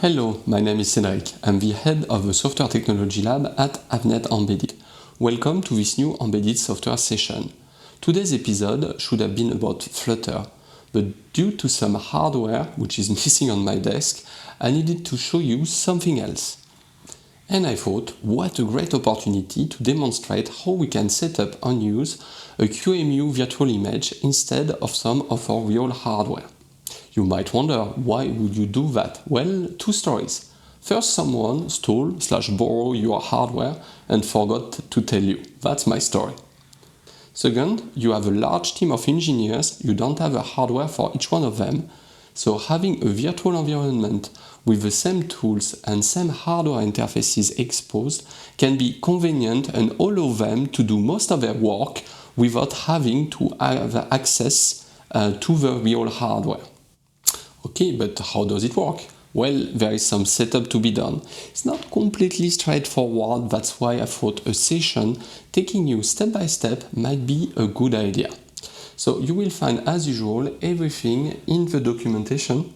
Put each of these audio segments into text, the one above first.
Hello, my name is Cédric. I'm the head of the Software Technology Lab at Avnet Embedded. Welcome to this new embedded software session. Today's episode should have been about Flutter, but due to some hardware which is missing on my desk, I needed to show you something else. And I thought, what a great opportunity to demonstrate how we can set up and use a QEMU virtual image instead of some of our real hardware. You might wonder, why would you do that? Well, two stories. First, someone stole/borrowed your hardware and forgot to tell you. That's my story. Second, you have a large team of engineers, you don't have a hardware for each one of them, so having a virtual environment with the same tools and same hardware interfaces exposed can be convenient and allow them to do most of their work without having to have access to the real hardware. Okay, but how does it work? Well, there is some setup to be done. It's not completely straightforward, that's why I thought a session taking you step by step might be a good idea. So you will find, as usual, everything in the documentation.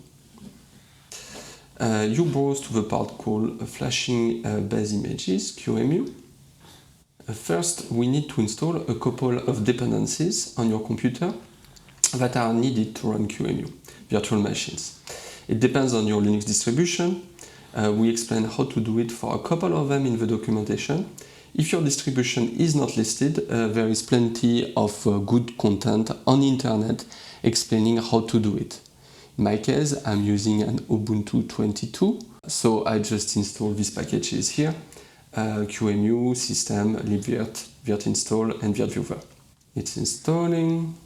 You browse to the part called Flashing Base Images, QEMU. First, we need to install a couple of dependencies on your computer that are needed to run QEMU, virtual machines. It depends on your Linux distribution. We explain how to do it for a couple of them in the documentation. If your distribution is not listed, there is plenty of good content on the internet explaining how to do it. In my case, I'm using an Ubuntu 22, so I just install these packages here, QEMU, system, libvirt, virtinstall, and virtviewer. It's installing.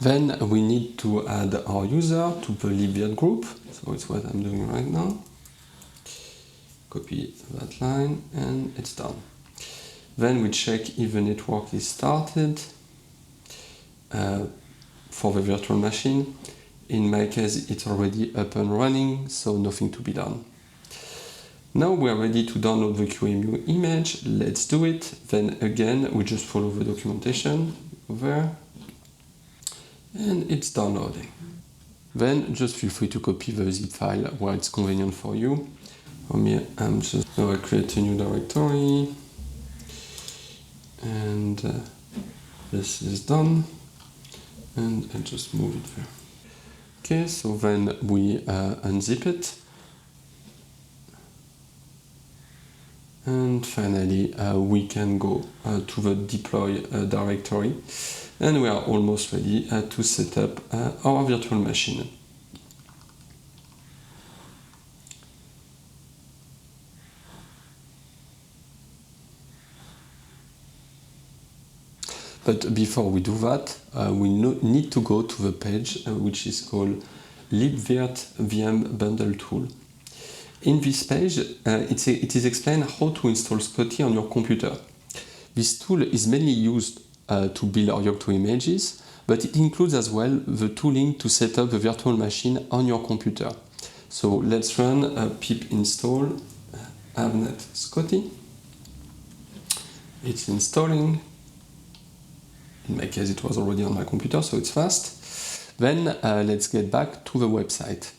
Then we need to add our user to the libvirt group, so it's what I'm doing right now. Copy that line and it's done. Then we check if the network is started for the virtual machine. In my case, it's already up and running, so nothing to be done. Now we are ready to download the QEMU image. Let's do it. Then again, we just follow the documentation over. And it's downloading. Then just feel free to copy the zip file where it's convenient for you. For me, I'm just going to create a new directory. And this is done. And I just move it there. Okay, so then we unzip it. And finally, we can go to the deploy directory. And we are almost ready to set up our virtual machine. But before we do that, we need to go to the page which is called libvirt VM bundle tool. In this page, it is explained how to install Scotty on your computer. This tool is mainly used to build or Yocto images, but it includes as well the tooling to set up the virtual machine on your computer. So let's run pip install avnet Scotty. It's installing. In my case, it was already on my computer, so it's fast. Then let's get back to the website.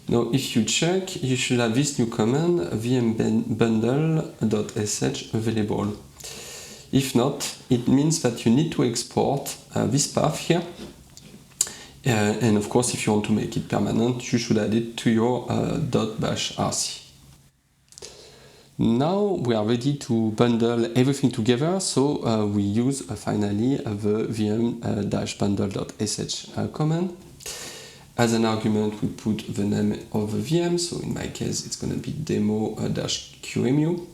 Now, if you check, you should have this new command, vmbundle.sh available. If not, it means that you need to export this path here. And of course, if you want to make it permanent, you should add it to your .bashrc. Now we are ready to bundle everything together, so we use finally the vm-bundle.sh command. As an argument, we put the name of the VM, so in my case, it's going to be demo-qemu.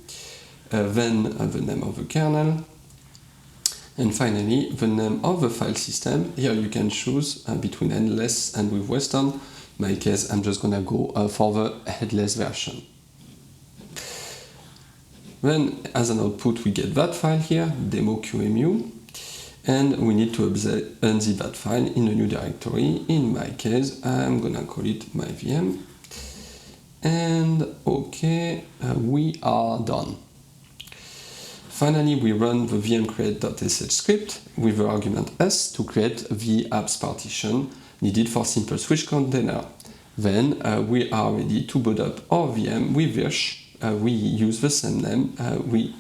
Then the name of the kernel, and finally the name of the file system. Here you can choose between headless and with Western. In my case, I'm just gonna go for the headless version. Then as an output we get that file here, demo-qemu, and we need to unzip that file in a new directory. In my case, I'm gonna call it my VM, and okay, we are done. Finally, we run the VM create.sh script with the argument s to create the apps partition needed for SimpleSwitch container. Then we are ready to boot up our VM with which we use the same name we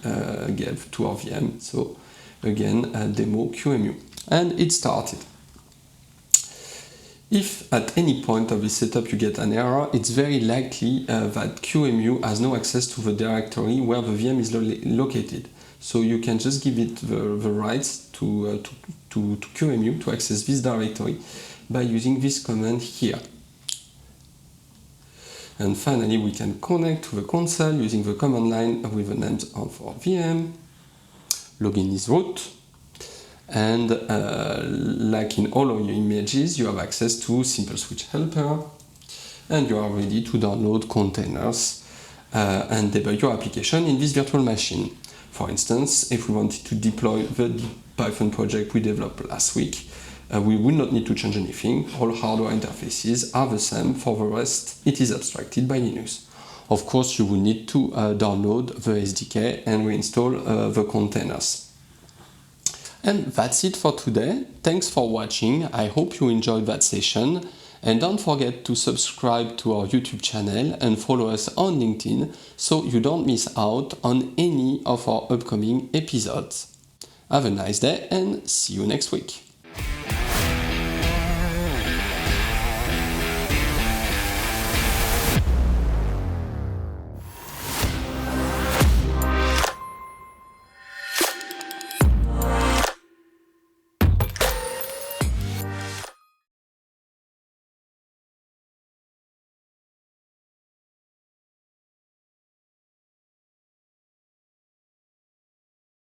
gave to our VM. So again, demo QEMU. And it started. If at any point of the setup you get an error, it's very likely that QEMU has no access to the directory where the VM is located. So you can just give it the rights to QEMU to access this directory by using this command here. And finally, we can connect to the console using the command line with the names of our VM. Login is root. And like in all of your images, you have access to SimpleSwitch helper. And you are ready to download containers and debug your application in this virtual machine. For instance, if we wanted to deploy the Python project we developed last week, we would not need to change anything. All hardware interfaces are the same. For the rest, it is abstracted by Linux. Of course, you will need to download the SDK and reinstall the containers. And that's it for today. Thanks for watching. I hope you enjoyed that session. And don't forget to subscribe to our YouTube channel and follow us on LinkedIn so you don't miss out on any of our upcoming episodes. Have a nice day and see you next week.